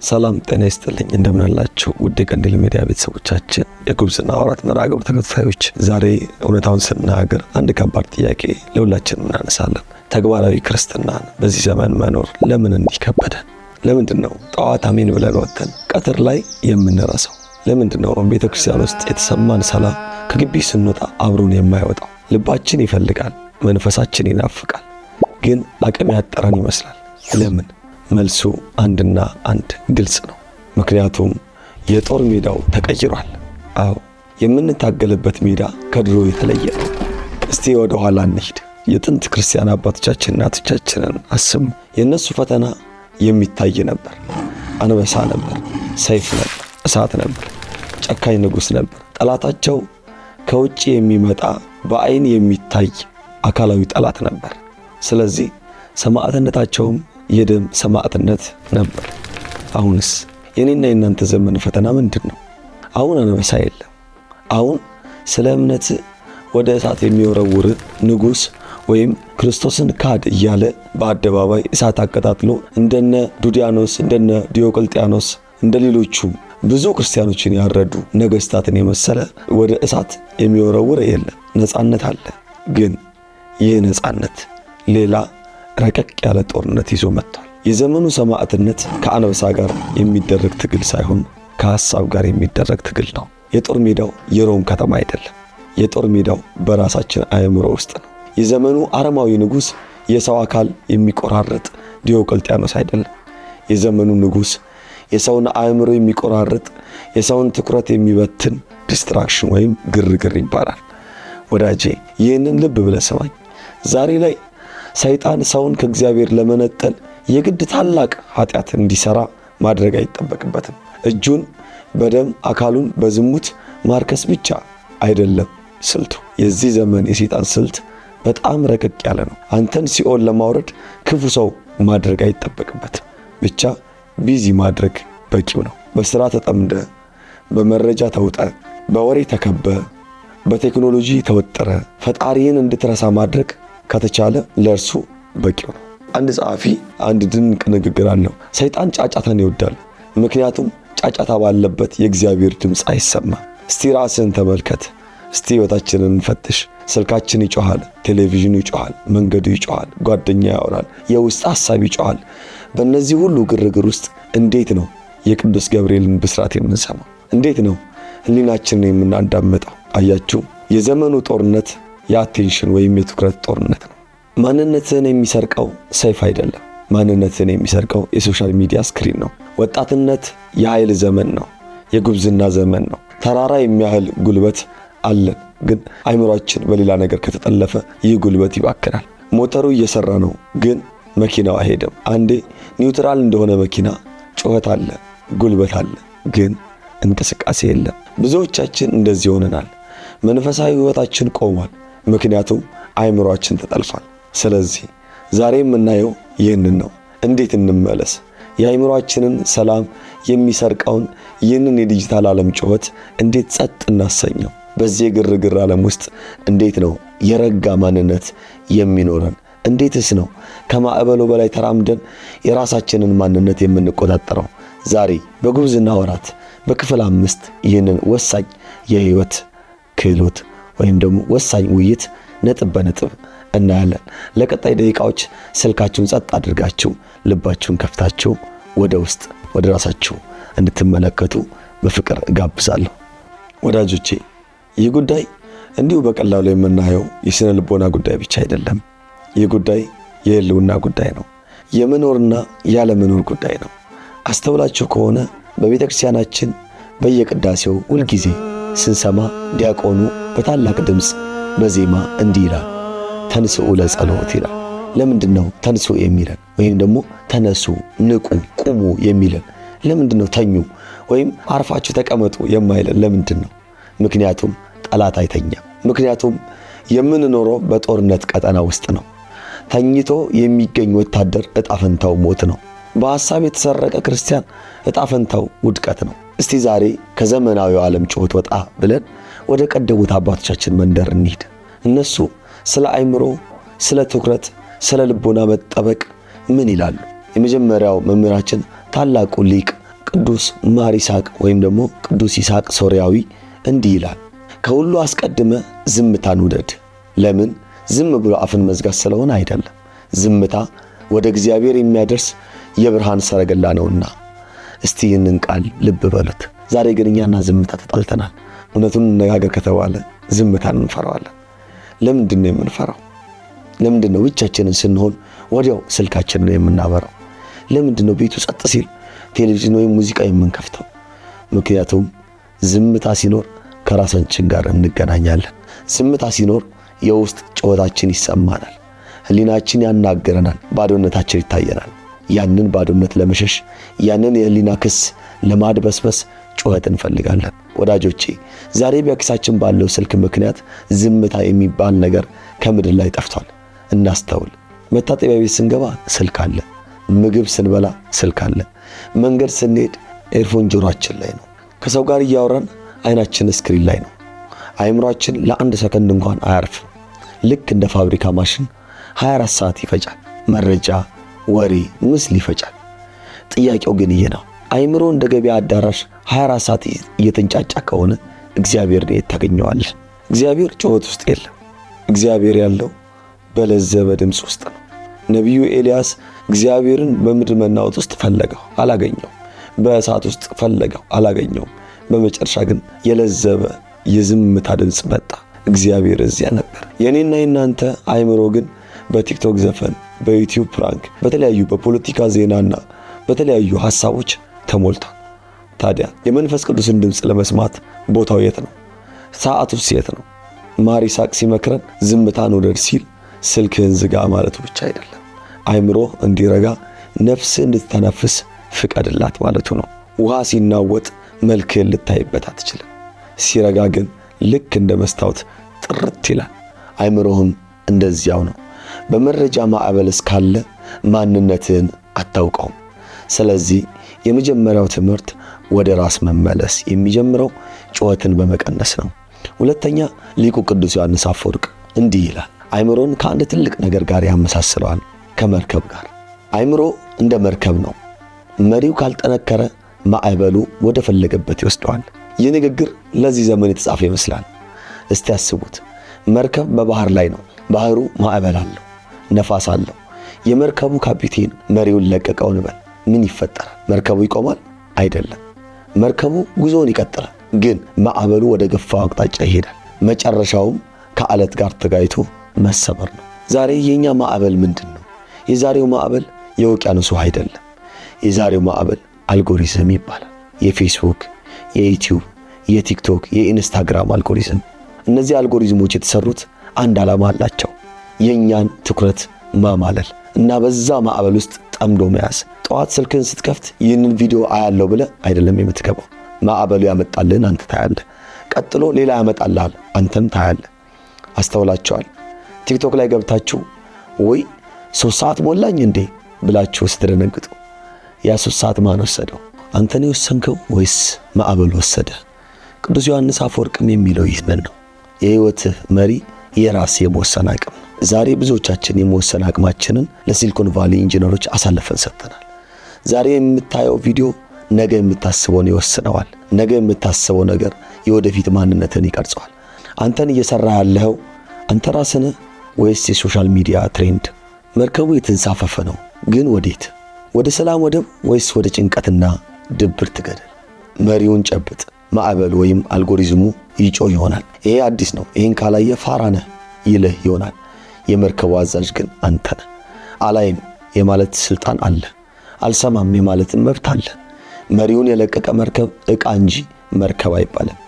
ሰላም ጤና ይስጥልኝ እንደምን አላችሁ ውድ ቀንዲል ሚዲያ ቤተሰቦቻችን የጉብዝና ወራት መርሃ ግብር ተከታታዮች ዛሬ እውነታውን ስናገር አንድ ከባድ ጥያቄ ለሁላችንም እናነሳለን። ተግባራዊ ክርስትናን በዚህ ዘመን መኖር ለምን እንዲከበደን? ለምንድነው ጠዋት አሜን ብለን ወጥተን ቀትር ላይ የምንረሳው? ለምንድነው ቤተክርስቲያን ውስጥ የተሰማን ሰላም ከግቢ ስንወጣ አብሮን የማይወጣው? ልባችን ይፈልጋል፣ መንፈሳችን ይናፍቃል፣ ግን አቅም ያጠረን ይመስላል። ለምን? መልሱ አንድና አንድ ግልጽ ነው። ምክንያቱም የጦር ሜዳው ተቀይሯል። አዎ የምንታገልበት ሜዳ ከድሮ የተለየ ነው። እስቲ ወደ ኋላ እንሂድ። የጥንት ክርስቲያን አባቶቻችንና እናቶቻችንን አስቡ። የነሱ ፈተና የሚታይ ነበር። አንበሳ ነበር፣ ሰይፍ ነበር፣ እሳት ነበር፣ ጨካኝ ንጉሥ ነበር። ጠላታቸው ከውጪ የሚመጣ በአይን የሚታይ አካላዊ ጠላት ነበር። ስለዚህ ሰማዕትነታቸውም የደም ሰማዕትነት ነበር። አሁንስ የኔና የናንተ ዘመን ፈተና ምንድነው? አሁን አንበሳ የለም። አሁን ስለ እምነት ወደ እሳት የሚወረውር ንጉሥ ወይም ክርስቶስን ካድ እያለ በአደባባይ እሳት አቀጣጥሎ እንደነ ዱዲያኖስ እንደነ ዲዮቅልጥያኖስ እንደሌሎቹ ብዙ ክርስቲያኖችን ያረዱ ነገስታትን የመሰለ ወደ እሳት የሚወረውር የለም። ነፃነት አለ። ግን ይህ ነፃነት ሌላ ረቀቅ ያለ ጦርነት ይዞ መጥቷል። የዘመኑ ሰማዕትነት ከአንበሳ ጋር የሚደረግ ትግል ሳይሆን ከሐሳብ ጋር የሚደረግ ትግል ነው። የጦር ሜዳው የሮም ከተማ አይደለም። የጦር ሜዳው በራሳችን አእምሮ ውስጥ ነው። የዘመኑ አረማዊ ንጉሥ የሰው አካል የሚቆራረጥ ዲዮቅልጥያኖስ አይደለም። የዘመኑ ንጉሥ የሰውን አእምሮ የሚቆራረጥ የሰውን ትኩረት የሚበትን ዲስትራክሽን ወይም ግርግር ይባላል። ወዳጄ ይህንን ልብ ብለህ ሰማኝ። ዛሬ ላይ ሰይጣን ሰውን ከእግዚአብሔር ለመነጠል የግድ ታላቅ ኃጢአት እንዲሰራ ማድረግ አይጠበቅበትም። እጁን በደም አካሉን በዝሙት ማርከስ ብቻ አይደለም ስልቱ። የዚህ ዘመን የሰይጣን ስልት በጣም ረቀቅ ያለ ነው። አንተን ሲኦል ለማውረድ ክፉ ሰው ማድረግ አይጠበቅበትም። ብቻ ቢዚ ማድረግ በቂው ነው። በስራ ተጠምደ፣ በመረጃ ተውጠ፣ በወሬ ተከበ፣ በቴክኖሎጂ ተወጠረ ፈጣሪን እንድትረሳ ማድረግ ከተቻለ ለእርሱ በቂው ነው። አንድ ጸሐፊ አንድ ድንቅ ንግግር አለው። ሰይጣን ጫጫታን ይወዳል፣ ምክንያቱም ጫጫታ ባለበት የእግዚአብሔር ድምፅ አይሰማም። እስቲ ራስህን ተመልከት። እስቲ ሕይወታችንን እንፈትሽ። ስልካችን ይጮሃል፣ ቴሌቪዥኑ ይጮሃል፣ መንገዱ ይጮሃል፣ ጓደኛ ያወራል፣ የውስጥ ሐሳብ ይጮሃል። በእነዚህ ሁሉ ግርግር ውስጥ እንዴት ነው የቅዱስ ገብርኤልን ብስራት የምንሰማው? እንዴት ነው ሕሊናችንን የምናዳምጠው? አያችሁ፣ የዘመኑ ጦርነት የአቴንሽን ወይም የትኩረት ጦርነት ነው። ማንነትን የሚሰርቀው ሰይፍ አይደለም። ማንነትን የሚሰርቀው የሶሻል ሚዲያ ስክሪን ነው። ወጣትነት የኃይል ዘመን ነው። የጉብዝና ዘመን ነው። ተራራ የሚያህል ጉልበት አለን፣ ግን አይምሮአችን በሌላ ነገር ከተጠለፈ ይህ ጉልበት ይባክናል። ሞተሩ እየሰራ ነው፣ ግን መኪናው አይሄድም። አንዴ ኒውትራል እንደሆነ መኪና ጩኸት አለ፣ ጉልበት አለ፣ ግን እንቅስቃሴ የለም። ብዙዎቻችን እንደዚህ ሆነናል። መንፈሳዊ ሕይወታችን ቆሟል፣ ምክንያቱም አይምሮአችን ተጠልፏል። ስለዚህ ዛሬ የምናየው ይህንን ነው። እንዴት እንመለስ? የአይምሮአችንን ሰላም የሚሰርቀውን ይህንን የዲጂታል ዓለም ጩኸት እንዴት ጸጥ እናሰኘው? በዚህ የግርግር ዓለም ውስጥ እንዴት ነው የረጋ ማንነት የሚኖረን? እንዴትስ ነው ከማዕበሉ በላይ ተራምደን የራሳችንን ማንነት የምንቆጣጠረው? ዛሬ በጉብዝና ወራት በክፍል 5 ይህንን ወሳኝ የህይወት ክህሎት ወይም ደግሞ ወሳኝ ውይይት ነጥብ በነጥብ እናያለን። ለቀጣይ ደቂቃዎች ስልካችሁን ጸጥ አድርጋችሁ ልባችሁን ከፍታችሁ ወደ ውስጥ ወደ ራሳችሁ እንድትመለከቱ በፍቅር እጋብዛለሁ። ወዳጆቼ ይህ ጉዳይ እንዲሁ በቀላሉ የምናየው የስነ ልቦና ጉዳይ ብቻ አይደለም። ይህ ጉዳይ የህልውና ጉዳይ ነው። የመኖርና ያለመኖር ጉዳይ ነው። አስተውላችሁ ከሆነ በቤተክርስቲያናችን በየቅዳሴው ሁልጊዜ ስንሰማ ዲያቆኑ በታላቅ ድምፅ በዜማ እንዲህ ይላል፣ ተንሥኡ ለጸሎት ይላል። ለምንድነው ተንሥኡ የሚለን? ወይም ደግሞ ተነሱ፣ ንቁ፣ ቁሙ የሚለን? ለምንድነው ተኙ ወይም አርፋችሁ ተቀመጡ የማይለን? ለምንድነው? ምክንያቱም ጠላት አይተኛም። ምክንያቱም የምንኖረው በጦርነት ቀጠና ውስጥ ነው። ተኝቶ የሚገኝ ወታደር ዕጣ ፈንታው ሞት ነው። በሐሳብ የተሰረቀ ክርስቲያን ዕጣ ፈንታው ውድቀት ነው። እስቲ ዛሬ ከዘመናዊው ዓለም ጩኸት ወጣ ብለን ወደ ቀደሙት አባቶቻችን መንደር እንሂድ። እነሱ ስለ አይምሮ፣ ስለ ትኩረት፣ ስለ ልቦና መጠበቅ ምን ይላሉ? የመጀመሪያው መምህራችን ታላቁ ሊቅ ቅዱስ ማር ይስሐቅ ወይም ደግሞ ቅዱስ ይስሐቅ ሶርያዊ እንዲህ ይላል፣ ከሁሉ አስቀድመ ዝምታን ውደድ። ለምን? ዝም ብሎ አፍን መዝጋት ስለሆነ አይደለም። ዝምታ ወደ እግዚአብሔር የሚያደርስ የብርሃን ሰረገላ ነውና። እስቲ ይህንን ቃል ልብ በሉት። ዛሬ ግን እኛና ዝምታ ተጣልተናል። እውነቱን እንነጋገር ከተባለ ዝምታን እንፈራዋለን። ለምንድን ነው የምንፈራው? ለምንድን ነው ብቻችንን ስንሆን ወዲያው ስልካችንን የምናበራው? ለምንድን ነው ቤቱ ጸጥ ሲል ቴሌቪዥን ወይም ሙዚቃ የምንከፍተው? ምክንያቱም ዝምታ ሲኖር ከራሳችን ጋር እንገናኛለን። ዝምታ ሲኖር የውስጥ ጩኸታችን ይሰማናል። ህሊናችን ያናገረናል። ባዶነታችን ይታየናል። ያንን ባዶነት ለመሸሽ ያንን የህሊና ክስ ለማድበስበስ ጩኸት እንፈልጋለን። ወዳጆቼ ዛሬ በኪሳችን ባለው ስልክ ምክንያት ዝምታ የሚባል ነገር ከምድር ላይ ጠፍቷል። እናስተውል። መታጠቢያ ቤት ስንገባ ስልክ አለ። ምግብ ስንበላ ስልክ አለ። መንገድ ስንሄድ ኤርፎን ጆሮአችን ላይ ነው። ከሰው ጋር እያወራን አይናችን ስክሪን ላይ ነው። አይምሯችን ለአንድ ሰከንድ እንኳን አያርፍም። ልክ እንደ ፋብሪካ ማሽን 24 ሰዓት ይፈጫል። መረጃ፣ ወሬ፣ ምስል ይፈጫል። ጥያቄው ግን ይሄ ነው። አይምሮ እንደ ገበያ አዳራሽ 24 ሰዓት እየተንጫጫ ከሆነ እግዚአብሔርን የት ታገኘዋለህ? እግዚአብሔር ጩኸት ውስጥ የለም። እግዚአብሔር ያለው በለዘበ ድምፅ ውስጥ ነው። ነቢዩ ኤልያስ እግዚአብሔርን በምድር መናወጥ ውስጥ ፈለገው፣ አላገኘውም። በእሳት ውስጥ ፈለገው፣ አላገኘውም። በመጨረሻ ግን የለዘበ የዝምታ ድምፅ መጣ። እግዚአብሔር እዚያ ነበር። የኔና የናንተ አይምሮ ግን በቲክቶክ ዘፈን፣ በዩቲዩብ ፕራንክ፣ በተለያዩ በፖለቲካ ዜናና በተለያዩ ሐሳቦች ተሞልቷል። ታዲያ የመንፈስ ቅዱስን ድምፅ ለመስማት ቦታው የት ነው? ሰዓቱስ የት ነው? ማር ይስሐቅ ሲመክረን ዝምታን ውደድ ሲል ስልክህን ዝጋ ማለቱ ብቻ አይደለም። አይምሮ እንዲረጋ፣ ነፍስ እንድትተነፍስ ፍቀድላት ማለቱ ነው። ውሃ ሲናወጥ መልክህን ልታይበት አትችልም። ሲረጋ ግን ልክ እንደ መስታወት ጥርት ይላል። አይምሮህም እንደዚያው ነው። በመረጃ ማዕበል እስካለ ማንነትህን አታውቀውም። ስለዚህ የመጀመሪያው ትምህርት ወደ ራስ መመለስ የሚጀምረው ጩኸትን በመቀነስ ነው። ሁለተኛ ሊቁ ቅዱስ ዮሐንስ አፈወርቅ እንዲህ ይላል፣ አይምሮን ከአንድ ትልቅ ነገር ጋር ያመሳስለዋል፣ ከመርከብ ጋር። አይምሮ እንደ መርከብ ነው። መሪው ካልጠነከረ ማዕበሉ ወደ ፈለገበት ይወስደዋል። ይህ ንግግር ለዚህ ዘመን የተጻፈ ይመስላል። እስቲ ያስቡት። መርከብ በባህር ላይ ነው። ባህሩ ማዕበል አለው፣ ነፋስ አለው። የመርከቡ ካፒቴን መሪውን ለቀቀው እንበል፣ ምን ይፈጠራል? መርከቡ ይቆማል? አይደለም። መርከቡ ጉዞውን ይቀጥላል፣ ግን ማዕበሉ ወደ ገፋው አቅጣጫ ይሄዳል። መጨረሻውም ከአለት ጋር ተጋይቶ መሰበር ነው። ዛሬ የኛ ማዕበል ምንድን ነው? የዛሬው ማዕበል የውቅያኖስ ውሃ አይደለም። የዛሬው ማዕበል አልጎሪዝም ይባላል። የፌስቡክ፣ የዩቲዩብ፣ የቲክቶክ፣ የኢንስታግራም አልጎሪዝም። እነዚህ አልጎሪዝሞች የተሰሩት አንድ ዓላማ አላቸው፣ የኛን ትኩረት ማማለል እና በዛ ማዕበል ውስጥ ጠምዶ መያዝ። ጠዋት ስልክን ስትከፍት ይህንን ቪዲዮ አያለው ብለ አይደለም የምትገባው። ማዕበሉ ያመጣልን አንተ ታያለህ። ቀጥሎ ሌላ ያመጣልሃል፣ አንተም ታያለህ። አስተውላችኋል? ቲክቶክ ላይ ገብታችሁ ወይ 3 ሰዓት ሞላኝ እንዴ ብላችሁ ስትደነግጡ ያ 3 ሰዓት ማን ወሰደው? አንተን የወሰንከው ወይስ ማዕበሉ ወሰደ? ቅዱስ ዮሐንስ አፈወርቅም የሚለው ይህንን ነው። የሕይወትህ መሪ የራስ የመወሰን አቅም ነው። ዛሬ ብዙዎቻችን የመወሰን አቅማችንን ለሲሊኮን ቫሊ ኢንጂነሮች አሳልፈን ሰጥተናል። ዛሬ የምታየው ቪዲዮ ነገ የምታስበውን ይወስነዋል። ነገ የምታስበው ነገር የወደፊት ማንነትን ይቀርጸዋል። አንተን እየሰራ ያለው አንተ ራስህ ነህ ወይስ የሶሻል ሚዲያ ትሬንድ? መርከቡ የተንሳፈፈ ነው፣ ግን ወዴት? ወደ ሰላም ወደብ ወይስ ወደ ጭንቀትና ድብርት ገደል? መሪውን ጨብጥ። ማዕበል ወይም አልጎሪዝሙ ይጮህ ይሆናል። ይሄ አዲስ ነው፣ ይሄን ካላየ ፋራ ነህ ይልህ ይሆናል። የመርከቡ አዛዥ ግን አንተ ነህ። አላይም የማለት ስልጣን አለ፣ አልሰማም የማለትም መብት አለ። መሪውን የለቀቀ መርከብ ዕቃ እንጂ መርከብ አይባልም።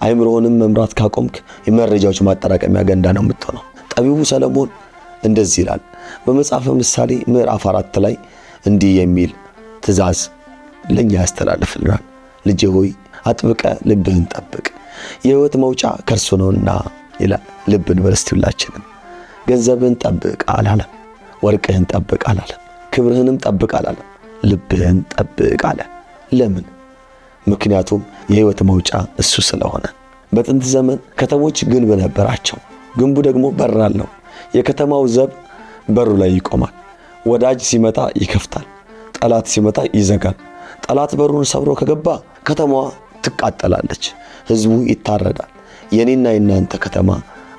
አይምሮህንም መምራት ካቆምክ የመረጃዎች ማጠራቀሚያ ገንዳ ነው የምትሆነው። ጠቢቡ ሰለሞን እንደዚህ ይላል በመጽሐፈ ምሳሌ ምዕራፍ 4 ላይ እንዲህ የሚል ትእዛዝ ለኛ ያስተላልፍልናል። ልጄ ሆይ አጥብቀ ልብህን ጠብቅ፣ የሕይወት መውጫ ከርሱ ነውና ይላል። ልብን በርስቲውላችንን ገንዘብህን ጠብቅ አላለም፣ ወርቅህን ጠብቅ አላለም፣ ክብርህንም ጠብቅ አላለም፣ ልብህን ጠብቅ አለ። ለምን? ምክንያቱም የሕይወት መውጫ እሱ ስለሆነ። በጥንት ዘመን ከተሞች ግንብ ነበራቸው። ግንቡ ደግሞ በር አለው። የከተማው ዘብ በሩ ላይ ይቆማል። ወዳጅ ሲመጣ ይከፍታል፣ ጠላት ሲመጣ ይዘጋል። ጠላት በሩን ሰብሮ ከገባ ከተማዋ ትቃጠላለች፣ ህዝቡ ይታረዳል። የኔና የናንተ ከተማ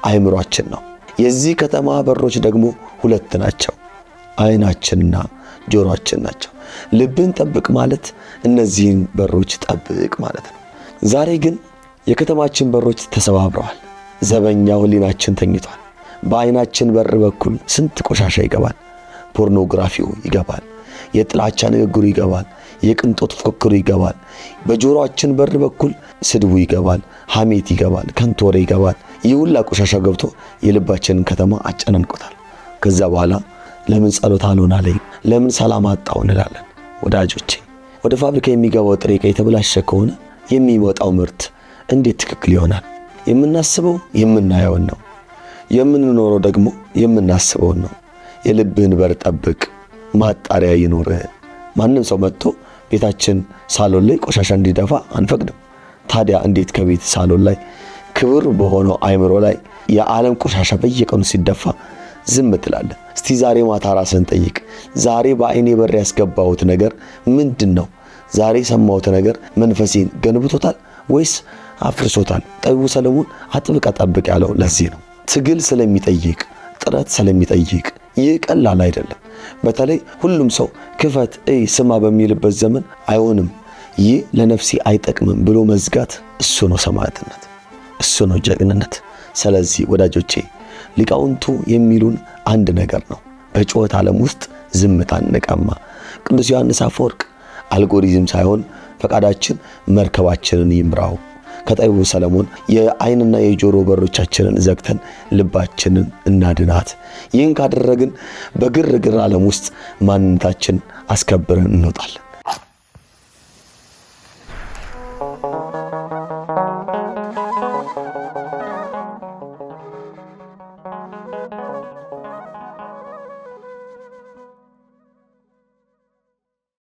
አእምሯችን ነው። የዚህ ከተማ በሮች ደግሞ ሁለት ናቸው፣ አይናችንና ጆሮአችን ናቸው። ልብን ጠብቅ ማለት እነዚህን በሮች ጠብቅ ማለት ነው። ዛሬ ግን የከተማችን በሮች ተሰባብረዋል። ዘበኛው ህሊናችን ተኝቷል። በአይናችን በር በኩል ስንት ቆሻሻ ይገባል። ፖርኖግራፊው ይገባል፣ የጥላቻ ንግግሩ ይገባል፣ የቅንጦት ፉክክሩ ይገባል። በጆሮአችን በር በኩል ስድቡ ይገባል፣ ሐሜት ይገባል፣ ከንቱ ወሬ ይገባል። ይህ ሁላ ቆሻሻ ገብቶ የልባችንን ከተማ አጨናንቆታል። ከዛ በኋላ ለምን ጸሎት አልሆናለኝ፣ ለምን ሰላም አጣው እንላለን። ወዳጆቼ ወደ ፋብሪካ የሚገባው ጥሬ ዕቃ የተበላሸ ከሆነ የሚወጣው ምርት እንዴት ትክክል ይሆናል? የምናስበው የምናየውን ነው፣ የምንኖረው ደግሞ የምናስበውን ነው። የልብህን በር ጠብቅ፣ ማጣሪያ ይኖርህ። ማንም ሰው መጥቶ ቤታችን ሳሎን ላይ ቆሻሻ እንዲደፋ አንፈቅድም። ታዲያ እንዴት ከቤት ሳሎን ላይ ክብር በሆነው አእምሮ ላይ የዓለም ቆሻሻ በየቀኑ ሲደፋ ዝም ትላለህ? እስቲ ዛሬ ማታ ራስህን ጠይቅ። ዛሬ በአይኔ በር ያስገባሁት ነገር ምንድነው? ዛሬ የሰማሁት ነገር መንፈሴን ገንብቶታል ወይስ አፍርሶታል? ጠቢቡ ሰለሞን አጥብቀ ጠብቅ ያለው ለዚህ ነው። ትግል ስለሚጠይቅ፣ ጥረት ስለሚጠይቅ ይህ ቀላል አይደለም። በተለይ ሁሉም ሰው ክፈት ስማ በሚልበት ዘመን አይሆንም፣ ይህ ለነፍሴ አይጠቅምም ብሎ መዝጋት እሱ ነው ሰማዕትነት፣ እሱ ነው ጀግንነት። ስለዚህ ወዳጆቼ ሊቃውንቱ የሚሉን አንድ ነገር ነው፣ በጩኸት ዓለም ውስጥ ዝምታን ንቀማ። ቅዱስ ዮሐንስ አፈወርቅ አልጎሪዝም ሳይሆን ፈቃዳችን መርከባችንን ይምራው። ከጠቢቡ ሰለሞን የአይንና የጆሮ በሮቻችንን ዘግተን ልባችንን እናድናት። ይህን ካደረግን በግርግር ዓለም ውስጥ ማንነታችን አስከብረን እንወጣለን።